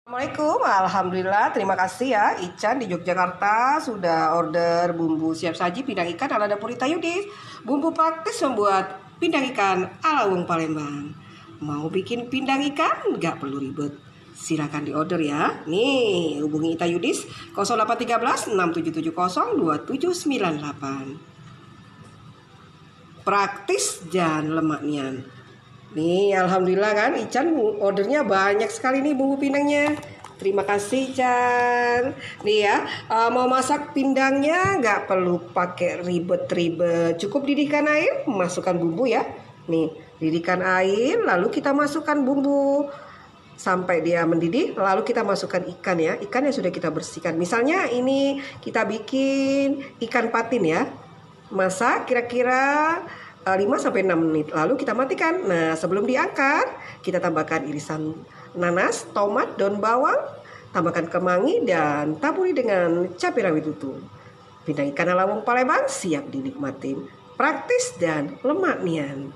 Assalamualaikum, alhamdulillah, terima kasih ya Ican di Yogyakarta sudah order bumbu siap saji pindang ikan ala dapur Ita Yudis. Bumbu praktis membuat pindang ikan ala wong Palembang. Mau bikin pindang ikan? Nggak perlu ribet. Silakan di order ya. Nih, hubungi Ita Yudis 0813 6770 2798. Praktis dan lemaknya. Nih, alhamdulillah kan Ican ordernya banyak sekali nih bumbu pindangnya. Terima kasih Ican. Nih ya, mau masak pindangnya nggak perlu pakai ribet-ribet. Cukup didihkan air, masukkan bumbu ya. Nih, didihkan air, lalu kita masukkan bumbu sampai dia mendidih. Lalu kita masukkan ikan ya. Ikan yang sudah kita bersihkan. Misalnya ini kita bikin ikan patin ya. Masak kira-kira 5-6 menit, lalu kita matikan. Nah, sebelum diangkat kita tambahkan irisan nanas, tomat, daun bawang, tambahkan kemangi dan taburi dengan cabai rawit utuh. Pindang ikan ala wong Palembang siap dinikmatin, praktis dan lemak nian.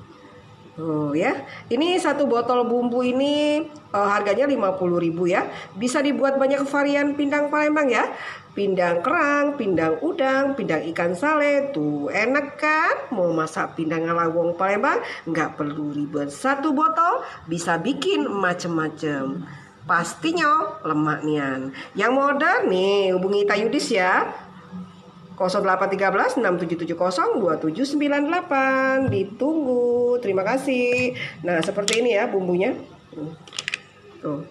Oh ya, ini satu botol bumbu ini harganya 50.000 ya. Bisa dibuat banyak varian pindang Palembang ya. Pindang kerang, pindang udang, pindang ikan sale. Tuh enak kan? Mau masak pindang ala wong Palembang nggak perlu ribet. Satu botol bisa bikin macem-macem. Pastinya lemak nian. Yang mau order nih hubungi Ita Yudis ya. 0813 6770 2798. Ditunggu. Terima kasih. Nah, seperti ini ya bumbunya. Tuh.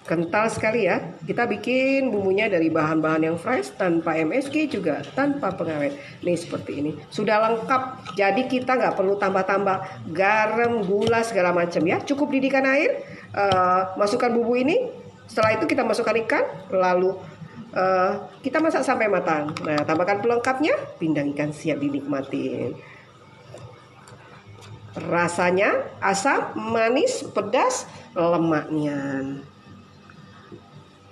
Kental sekali ya. Kita bikin bumbunya dari bahan-bahan yang fresh, tanpa MSG juga tanpa pengawet. Nih seperti ini. Sudah lengkap. Jadi kita nggak perlu tambah-tambah garam, gula segala macam ya. Cukup didihkan air. Masukkan bumbu ini. Setelah itu kita masukkan ikan. Lalu kita masak sampai matang. Nah, tambahkan pelengkapnya, pindang ikan siap dinikmatin. Rasanya asam, manis, pedas, lemaknya.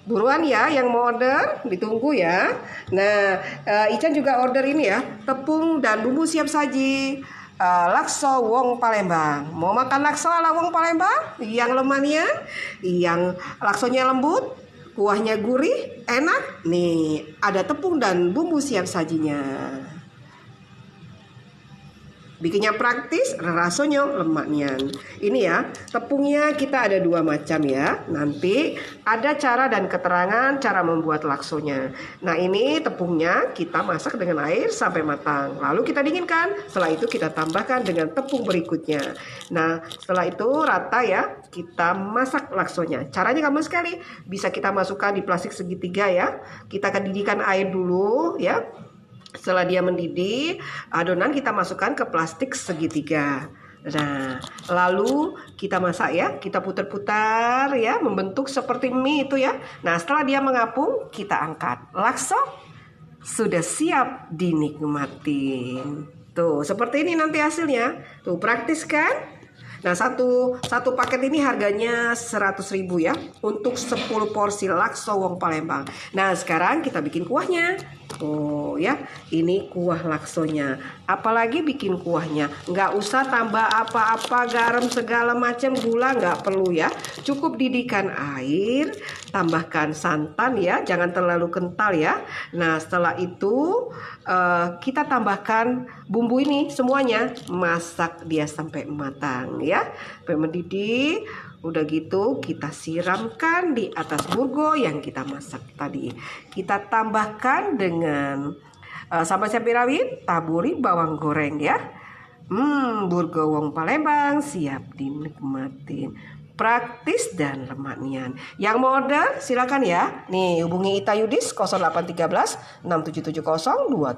Buruan ya yang mau order, ditunggu ya. Nah, Ican juga order ini ya, tepung dan bumbu siap saji. Lakso wong Palembang. Mau makan lakso ala wong Palembang? Yang lemaknya, yang laksonya lembut, kuahnya gurih, enak. Nih, ada tepung dan bumbu siap sajinya. Bikinnya praktis, rasanya lemaknya. Ini ya, tepungnya kita ada 2 macam ya. Nanti ada cara dan keterangan cara membuat laksonya. Nah, ini tepungnya kita masak dengan air sampai matang. Lalu kita dinginkan. Setelah itu kita tambahkan dengan tepung berikutnya. Nah, setelah itu rata ya, kita masak laksonya. Caranya gampang sekali. Bisa kita masukkan di plastik segitiga ya. Kita akan didihkan air dulu ya. Setelah dia mendidih, adonan kita masukkan ke plastik segitiga. Nah, lalu kita masak ya, kita putar-putar ya, membentuk seperti mie itu ya. Nah, setelah dia mengapung, kita angkat. Lakso sudah siap dinikmatin. Tuh, seperti ini nanti hasilnya. Tuh, praktis kan? Nah, satu paket ini harganya 100.000 ya untuk 10 porsi lakso wong Palembang. Nah, sekarang kita bikin kuahnya. Oh ya, ini kuah laksonya. Apalagi bikin kuahnya, nggak usah tambah apa-apa, garam segala macam, gula nggak perlu ya. Cukup didihkan air, tambahkan santan ya, jangan terlalu kental ya. Nah, setelah itu kita tambahkan bumbu ini semuanya, masak dia sampai matang ya, sampai mendidih. Udah gitu kita siramkan di atas burgo yang kita masak tadi. Kita tambahkan dengan sambal cabai rawit, taburi bawang goreng ya. Burgo wong Palembang siap dinikmatin. Praktis dan lemaknya. Yang mau order silakan ya. Nih hubungi Ita Yudis 0813 6770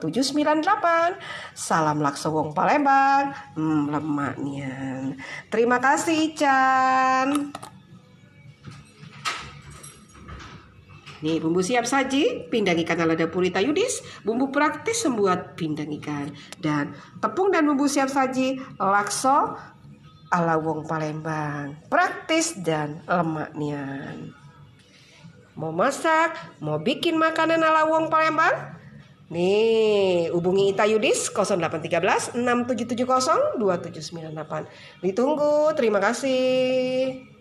2798. Salam lakso wong Palembang. Lemaknya. Terima kasih Ican. Nih bumbu siap saji, pindang ikan ala dapur Ita Yudis, bumbu praktis membuat pindang ikan, dan tepung dan bumbu siap saji lakso ala wong Palembang, praktis dan lemaknya. Mau masak, mau bikin makanan ala wong Palembang? Nih, hubungi Ita Yudis 0813 6770 2798. Ditunggu, terima kasih.